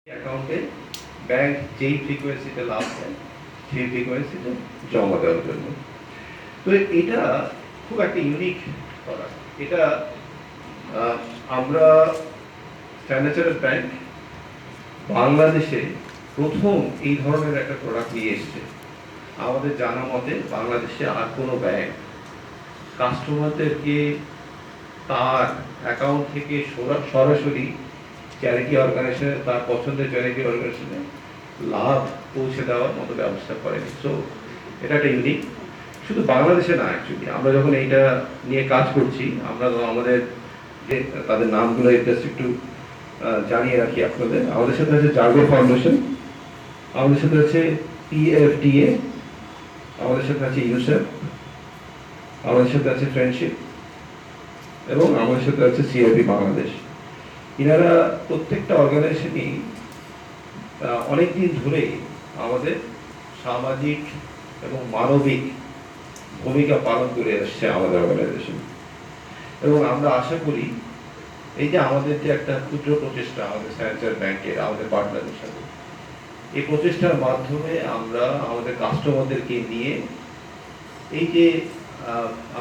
অ্যাকাউন্টে ব্যাংক যেই ফ্রিকোয়েন্সিতে লাভ দেয় সেই ফ্রিকোয়েন্সিতে জমা দেওয়ার জন্য। তো এটা খুব একটা ইউনিক প্রোডাক্ট। এটা আমরা স্ট্যান্ডার্ড চার্টার্ড ব্যাংক বাংলাদেশে প্রথম এই ধরনের একটা প্রোডাক্ট নিয়ে এসছে। আমাদের জানা মতে বাংলাদেশে আর কোনো ব্যাংক কাস্টমারদেরকে তার অ্যাকাউন্ট থেকে সরাসরি চ্যারিটি অর্গানাইজেশনে, তার পছন্দের চ্যারিটি অর্গানাইজেশনে লাভ পৌঁছে দেওয়ার মতো ব্যবস্থা করেনি। সো এটা একটা ইউনিক, শুধু বাংলাদেশে না, অ্যাকচুয়ালি আমরা যখন এইটা নিয়ে কাজ করছি, আমরা আমাদের যে তাদের নামগুলো জাস্ট একটু জানিয়ে রাখি আপনাদের। আমাদের সাথে আছে জার্গো ফাউন্ডেশন, আমাদের সাথে আছে PFDA, আমাদের সাথে আছে ইউসেফ, আমাদের সাথে আছে ফ্রেন্ডশিপ, এবং আমাদের সাথে আছে CIP বাংলাদেশ। এনারা প্রত্যেকটা অর্গানাইজেশনই অনেকদিন ধরেই আমাদের সামাজিক এবং মানবিক ভূমিকা পালন করে আসছে আমাদের অর্গানাইজেশন। এবং আমরা আশা করি এই যে আমাদের যে একটা ক্ষুদ্র প্রচেষ্টা আমাদের স্ট্যান্ডার্ড ব্যাংকের, আমাদের পার্টনারের সাথে, এই প্রচেষ্টার মাধ্যমে আমরা আমাদের কাস্টমারদেরকে নিয়ে এই যে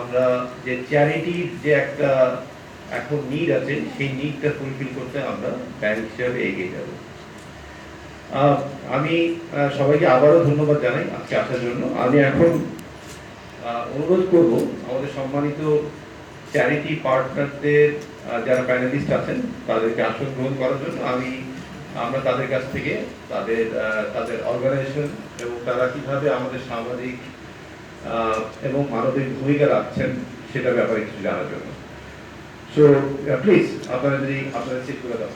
আমরা যে চ্যারিটির যে একটা এখন নিড আছে, সেই নিডটা ফুলফিল করতে আমরা ব্যাংক হিসাবে এগিয়ে যাব। আমি সবাইকে আবারও ধন্যবাদ জানাই আজকে আসার জন্য। আমি এখন অনুরোধ করব আমাদের সম্মানিত চ্যারিটি পার্টনারদের যারা প্যানেলিস্ট আছেন তাদেরকে আসন গ্রহণ করার জন্য। আমরা তাদের কাছ থেকে তাদের অর্গানাইজেশন এবং তারা কিভাবে আমাদের সামাজিক এবং মানবিক ভূমিকা রাখছেন সেটার ব্যাপারে কিছু জানার জন্য। সো প্লিজ আপনারা যদি আপনাদের সিটগুলো দাও।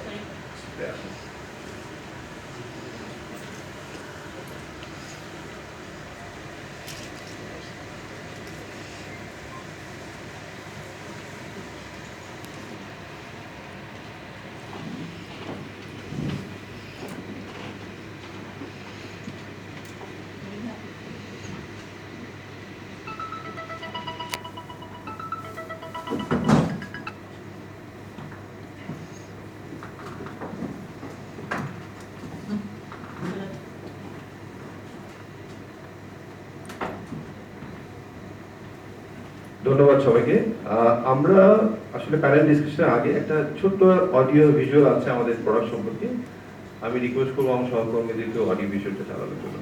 ধন্যবাদ সবাইকে। আমরা আসলে প্যানেল ডিসকাশনের আগে একটা ছোট্ট অডিও ভিজুয়াল আছে আমাদের প্রোডাক্ট সম্পর্কে। আমি রিকোয়েস্ট করবো আমার সহকর্মীদেরকে অডিও ভিজুয়ালটা চালানোর জন্য।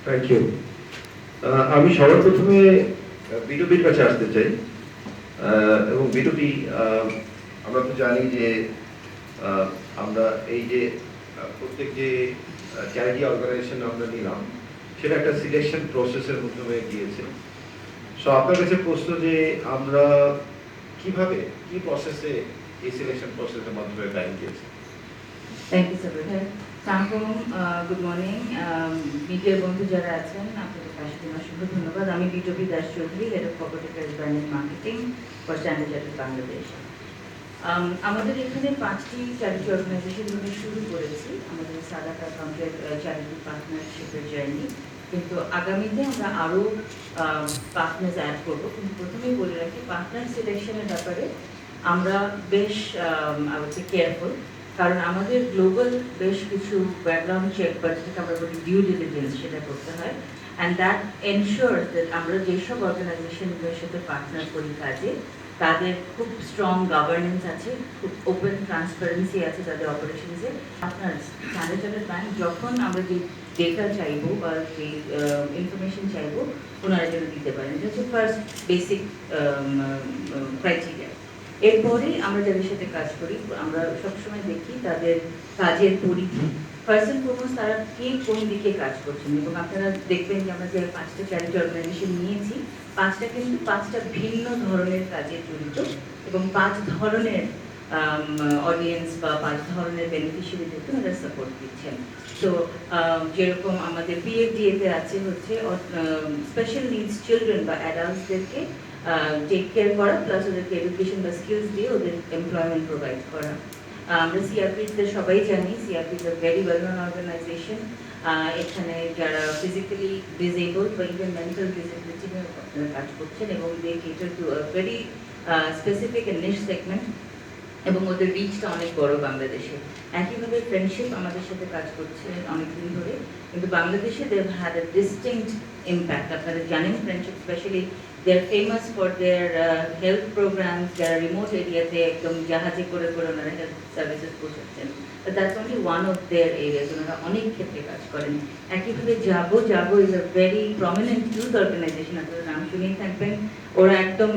Thank you. আমি সবার প্রথমে B2Bর কাছে আসতে চাই। এবং B2B আমরা তো জানি যে আমরা এই যে প্রত্যেক যে চ্যারিটি অর্গানাইজেশন আমরা নিলাম সেটা একটা সিলেকশন প্রসেসের মাধ্যমে গিয়েছে। সো আপনার কাছে প্রশ্ন যে আমরা কিভাবে কি প্রসেসে এই সিলেকশন প্রসেসের মাধ্যমে ব্যাংক গিয়েছে। Thank you sir. Good morning মিডিয়ার বন্ধু যারা আছেন, আপনাদের পাশে দিন অসংখ্য ধন্যবাদ। আমি B2B Das Chowdhury, head of corporate affairs brand and marketing for standard chartered Bangladesh. আমাদের এখানে 5টি চ্যারিটি অর্গানাইজেশন নিয়ে শুরু করেছি আমাদের সাদাত অ্যাকাউন্টের চ্যারিটি পার্টনারশিপের জার্নি, কিন্তু আগামীতে আমরা আরও পার্টনার্স অ্যাড করবো। কিন্তু প্রথমেই বলে রাখি, পার্টনার সিলেকশনের ব্যাপারে আমরা বেশ কেয়ারফুল, কারণ আমাদের গ্লোবাল বেশ কিছু ব্যাকগ্রাউন্ড চেক বা যেটাকে আমরা বলি ডিউ ডিলিজেন্স সেটা করতে হয়। অ্যান্ড দ্যাট এনশিওরস দ্যাট আমরা যেসব অর্গানাইজেশনগুলোর সাথে পার্টনার করি কাজে তাদের খুব স্ট্রং গভর্নেন্স আছে, খুব ওপেন ট্রান্সপারেন্সি আছে তাদের অপারেশনসে। আপনার স্ট্যান্ডার্ড চার্টার্ড ব্যাংক যখন আমরা যে ডেটা চাইবো বা যে ইনফরমেশন চাইবো ওনারা যেন দিতে পারেন, এটা হচ্ছে ফার্স্ট বেসিক ক্রাইটেরিয়া। এরপরে আমরা যাদের সাথে কাজ করি আমরা সবসময় দেখি তাদের কাজের পরিধি, ফার্স্ট অ্যান্ড ফরমোস্ট তারা কে কোন দিকে কাজ করছেন। এবং আপনারা দেখবেন যে আমরা যে 5টা চ্যারিটি অর্গানাইজেশন নিয়েছি, 5টা কিন্তু 5টা ভিন্ন ধরনের কাজে জড়িত এবং 5 ধরনের অডিয়েন্স বা 5 ধরনের বেনিফিশিয়ারিদেরকে ওরা সাপোর্ট দিচ্ছেন। তো যেরকম আমাদের পিএফডিএতে আছে হচ্ছে স্পেশাল নিডস চিলড্রেন বা অ্যাডাল্টসদেরকে টেক কেয়ার করা, প্লাস ওদেরকে এডুকেশন বা স্কিলস দিয়ে ওদের এমপ্লয়মেন্ট প্রোভাইড করা। আমরা সিআরপিতে সবাই জানি CRP is a very well non organisation. এখানে যারা ফিজিক্যালি ডিসেবলড বা ইভেন মেন্টাল ডিসেবিলিটি নিয়ে আপনারা কাজ করছেন এবং they cater to a very specific and niche segment এবং ওদের রিচটা অনেক বড় বাংলাদেশে। একইভাবে ফ্রেন্ডশিপ আমাদের সাথে কাজ করছে অনেকদিন ধরে, কিন্তু বাংলাদেশে they had a distinct impact. আপনারা জানেন Friendship specially they are famous for their health programmes, যারা রিমোট এরিয়াতে একদম জাহাজে করে করে ওনারা হেলথ সার্ভিসেস পৌঁছাচ্ছেন। That's only one of their areas, ওনারা অনেক ক্ষেত্রে কাজ করেন। একইভাবে Jaago is a very prominent youth organisation, আপনারা নাম শুনেই থাকবেন। ওরা একদম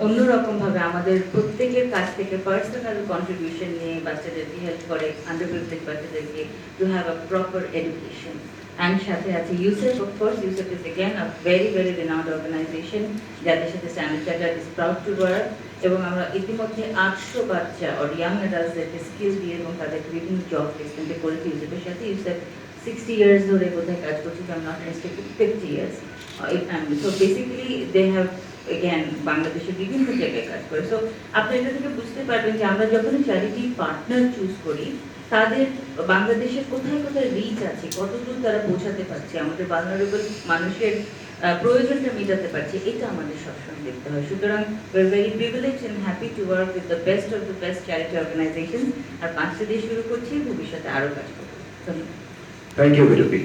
অন্যরকমভাবে আমাদের প্রত্যেকের কাছ থেকে পার্সোনাল কন্ট্রিবিউশন নিয়ে বাচ্চাদেরকে হেল্প করে, আন্ডার প্রিভিলেজ বাচ্চাদেরকে to have a proper education. And সাথে আছে UCEP, of course UCEP is again a very renowned organisation যাদের সাথে standard chartered is proud to work. এবং আমরা ইতিমধ্যে 800 বাচ্চা অর ইয়াং অ্যাডাল্টসদেরকে স্কিল দিয়ে এবং তাদেরকে বিভিন্ন জব প্লেসমেন্টে করেছি ইউসেফের সাথে। ইউসেফ 60 ইয়ার্স ধরে বোধহয় কাজ করছে, I am not mistaken 50 years. So basically they have again বাংলাদেশের বিভিন্ন জায়গায় কাজ করে। সো আপনি এটা থেকে বুঝতে পারবেন যে আমরা যখন চ্যারিটি পার্টনার চুজ করি তাদের বাংলাদেশের কোথায় কোথায় রিচ আছে, কতদূর তারা পৌঁছাতে পারছে, আমাদের ভালনারেবল মানুষের প্রয়োজনটা মেটাতে পারছে, এটা আমাদের সবসময় দেখতে হয়। সুতরাং we are very privilege and happy to work with the best of the best charity organisation. আর 5টা দিয়ে শুরু করছি, ভবিষ্যতে আরও কাজ করবো। ধন্যবাদ। থ্যাংক ইউ বিটুপি।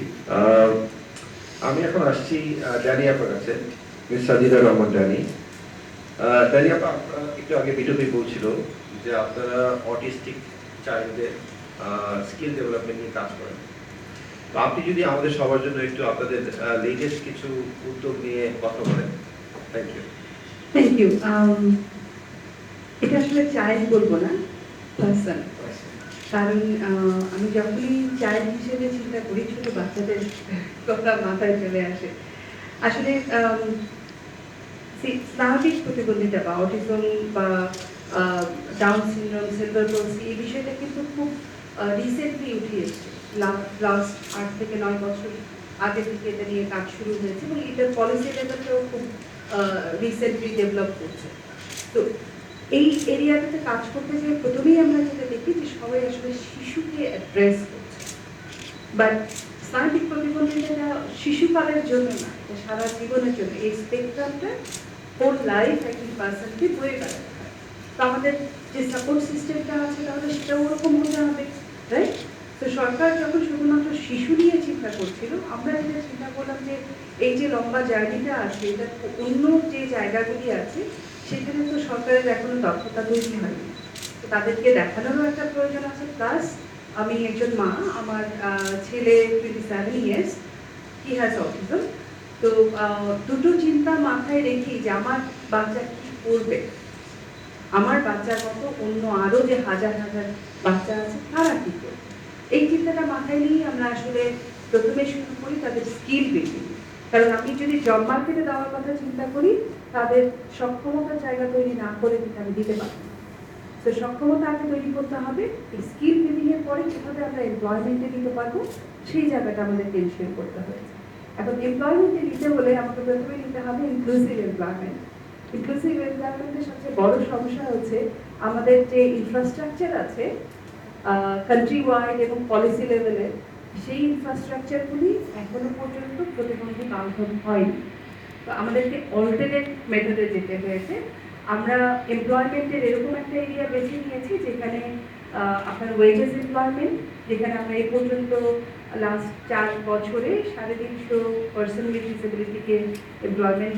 আমি এখন আসছি ড্যানি আপনার কাছে, মিস সাজিদা রহমান ড্যানি। ড্যানি আপা, আপনারা একটু আগে বিটুপি বলছিল যে আপনারা অটিস্টিক চাইল্ডদের স্কিল ডেভেলপমেন্ট নিয়ে কাজ করেন। তো আপনি যদি আমাদের সবার জন্য একটু আপনাদের লেটেস্ট কিছু উদ্যোগ নিয়ে কথা বলেন। Thank you. Thank you. এটা আসলে চাইল্ড বলবো না, পার্সন। কারণ আমি যখনই চাইল্ড হিসেবে চিন্তা করি ছোট বাচ্চাদের কথা মাথায় চলে আসে। আসলে স্নায়বিক প্রতিবন্ধিতা বা অটিজম বা ডাউন সিনড্রোম, সেরেব্রাল পলসি, এই বিষয়টা কিন্তু খুব রিসেন্টলি উঠে এসেছে। লাস্ট 8 থেকে 9 বছর আগে থেকে এটা নিয়ে কাজ শুরু হয়েছে এবং এটার পলিসি লেভেলটাও খুব রিসেন্টলি ডেভেলপ করছে। তো এই এরিয়াটাতে কাজ করতে গিয়ে প্রথমেই আমরা যেটা দেখি যে সবাই আসলে শিশুকে অ্যাড্রেস করছে, বাট স্নায়বিক প্রতিবন্ধিতাটা শিশুকালের জন্য না, এটা সারা জীবনের জন্য। এই স্পেকট্রামটা হোল লাইফ একজন পার্সনকে বয়ে বেড়াতে হয়। তো আমাদের যে সাপোর্ট সিস্টেমটা আছে তাহলে সেটাও ওরকম হতে হবে, রাইট? তো সরকার যখন শুধুমাত্র শিশু নিয়ে চিন্তা করছিল, আমরা এটা চিন্তা করলাম যে এই যে লম্বা জার্নিটা আছে, এটা অন্য যে জায়গাগুলি আছে সেখানে তো সরকারের এখনো দক্ষতা তৈরি হয়নি। তো তাদেরকে দেখানোরও একটা প্রয়োজন আছে। প্লাস আমি একজন মা, আমার ছেলে 27 ইয়ার্স, হি হ্যাজ অটিজম। তো দুটো চিন্তা মাথায় রেখেই যে আমার বাচ্চা কি করবে, আমার বাচ্চার মতো অন্য আরও যে হাজার হাজার বাচ্চা আছে তারা কি করবে, এই চিন্তাটা মাথায় নিয়েই আমরা আসলে প্রথমে শুরু করি তাদের স্কিল বিল্ডিং। কারণ আমি যদি জব মার্কেটে দেওয়ার কথা চিন্তা করি, তাদের সক্ষমতার জায়গা তৈরি না করে কিন্তু আমি দিতে পারি না। তো সক্ষমতা আগে তৈরি করতে হবে, এই স্কিল বিল্ডিং এর পরে কীভাবে আমরা এমপ্লয়মেন্টে দিতে পারবো সেই জায়গাটা আমাদেরকে এনশিওর করতে হয়েছে। এখন এমপ্লয়মেন্টে দিতে হলে আমাকে প্রথমে নিতে হবে ইনক্লুসিভ এমপ্লয়মেন্ট। ইনক্লুসিভ এমপ্লয়মেন্টের সবচেয়ে বড় সমস্যা হচ্ছে আমাদের যে ইনফ্রাস্ট্রাকচার আছে কান্ট্রি ওয়াইড এবং পলিসি লেভেলে, সেই ইনফ্রাস্ট্রাকচারগুলি এখনো পর্যন্ত প্রতিবন্ধী বান্ধব হয়নি। তো আমাদেরকে অল্টারনেট মেথডে যেতে হয়েছে। আমরা এমপ্লয়মেন্টের এরকম একটা এরিয়া বেছে নিয়েছি যেখানে আপনার ওয়েজেস এমপ্লয়মেন্ট, যেখানে আমরা এই পর্যন্ত লাস্ট 4 বছরে 350 পার্সন উইথ ডিসেবিলিটিকে এমপ্লয়মেন্ট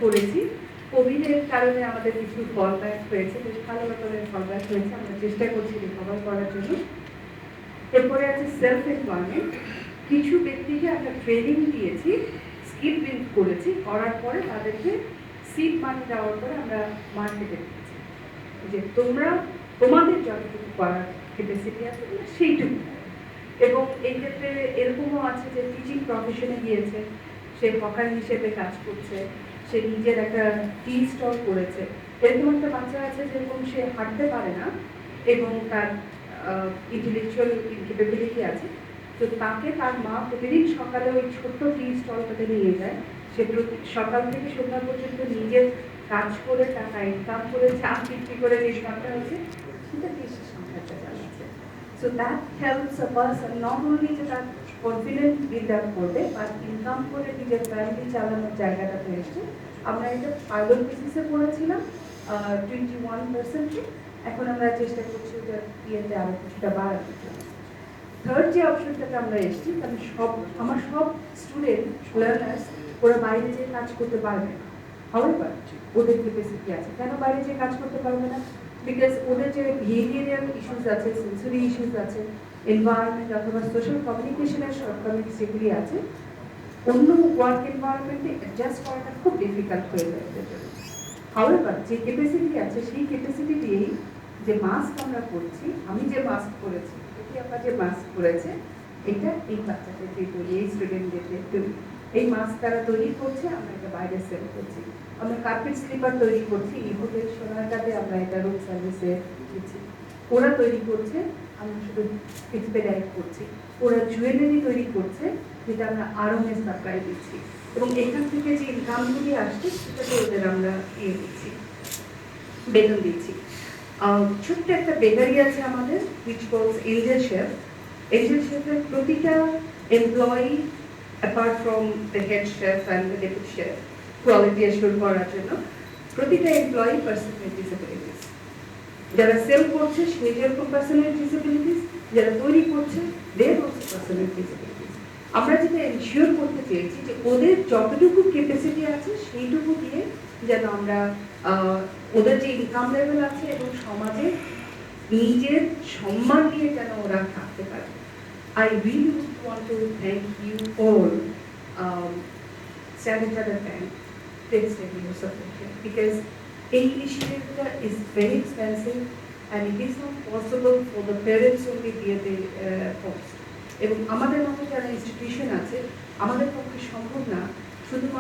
করেছি। কোভিডের কারণে আমাদের কিছু ফলব্যাক হয়েছে, বেশ ভালো রকমের ফলব্যাক হয়েছে, আমরা চেষ্টা করছি রিকভার করার জন্য। এরপরে আছে সেলফ এমপ্লয়মেন্ট। কিছু ব্যক্তিকে আমরা ট্রেনিং দিয়েছি, স্কিল বিল্ড করেছি, করার পরে তাদেরকে সিড মানি দেওয়ার পরে আমরা মার্কেটে দিয়েছি যে তোমরা তোমাদের যতটুকু করার ক্যাপাসিটি আছে তোমরা সেইটুকু করো। এবং এই ক্ষেত্রে এরকমও আছে যে টিচিং প্রফেশনে গিয়েছে, সে হকার হিসেবে কাজ করছে, সে নিজের একটা টি স্টল করেছে। এরকম একটা বাচ্চা আছে যেরকম সে হাঁটতে পারে না এবং তার ইন্টেলেকচুয়াল ক্যাপাবিলিটি আছে, তো তাকে তার মা প্রতিদিন সকালে ওই ছোট্ট টি স্টলটাতে নিয়ে যায়। সে সকাল থেকে সন্ধ্যা পর্যন্ত নিজের কাজ করে টাকা ইনকাম করে চা বিক্রি করে যে ইনকামটা হচ্ছে সেটা দিয়ে সে সংসারটা চালাচ্ছে। So that helps a person not only যে তার কনফিডেন্ট বিল্ড আপ করবে বা ইনকাম করে নিজের ফ্যামিলি চালানোর জায়গাটাতে এসছে। আমরা এটা পাইলট বেসিসে করেছিলাম 21%, এখন আমরা চেষ্টা করছি ওটা ইয়েতে আরো কিছুটা বাড়ানোর জন্য। থার্ড যে অপশনটাতে আমরা এসেছি, কারণ আমার সব স্টুডেন্ট লার্নার্স ওরা বাইরে যেয়ে কাজ করতে পারবে না। হাউএভার ওদের ক্যাপাসিটি আছে। কেন বাইরে যেয়ে কাজ করতে পারবে না? বিকজ ওদের যে বিহেভিয়ারাল ইস্যুস আছে, সেন্সরি ইস্যুস আছে, এনভায়রনমেন্ট অথবা সোশ্যাল কমিউনিকেশনের শর্টকামিংস যেগুলি আছে, অন্য ওয়ার্ক এনভায়রনমেন্টে অ্যাডজাস্ট করাটা খুব ডিফিকাল্ট হয়ে যায় ওদের জন্য। হাউএভার যে ক্যাপাসিটি আছে সেই ক্যাপাসিটি দিয়েই যে মাস্ক আমরা করছি, আমি যে মাস্ক করেছি, আমরা যে মাস্ক করেছে, এটা এই বাচ্চাদেরকে তৈরি, এই স্টুডেন্টদেরকে তৈরি। এই মাস্ক তারা তৈরি করছে, আমরা এটা বাইরে সেল করছি। আমরা কার্পেট স্লিপার তৈরি করছি, ইভোটের সোনারটাতে আমরা এটা রুম সার্ভিসে দিচ্ছি। ওরা তৈরি করছে, আমরা শুধু এক্সপেডাইট করছি। ওরা জুয়েলারি তৈরি করছে, যেটা আমরা আরমে সাপ্লাই দিচ্ছি। এবং এখান থেকে যে ইনকামগুলি আসছে সেটাতে ওদের আমরা দিচ্ছি, বেতন দিচ্ছি। ছোট্ট একটা বেকারি আছে আমাদের, which calls Angel Chef. Angel Chefের প্রতিটা employee, apart from the head chef and the deputy chef, quality assure করার জন্য প্রতিটা এমপ্লয়ি পার্সন উইথ ডিসেবিলিটিস। যারা সেল করছে সে যেরকম পার্সন উইথ ডিসেবিলিটিস, যারা তৈরি করছে they also person with disabilities. আমরা যেটা এনশিওর করতে চেয়েছি যে ওদের যতটুকু ক্যাপাসিটি আছে সেইটুকু দিয়ে যেন আমরা ওদের যে ইনকাম লেভেল আছে এবং সমাজে নিজের সম্মান নিয়ে যেন ওরা থাকতে পারে। I really would want to thank you all, Standard Chartered Bank, takes your support here, because a initiative is very expensive and it is not possible for the parents only bear the cost. এবং আমাদের মতো যারা institution আছে, আমাদের পক্ষে সম্ভব না শুধুমাত্র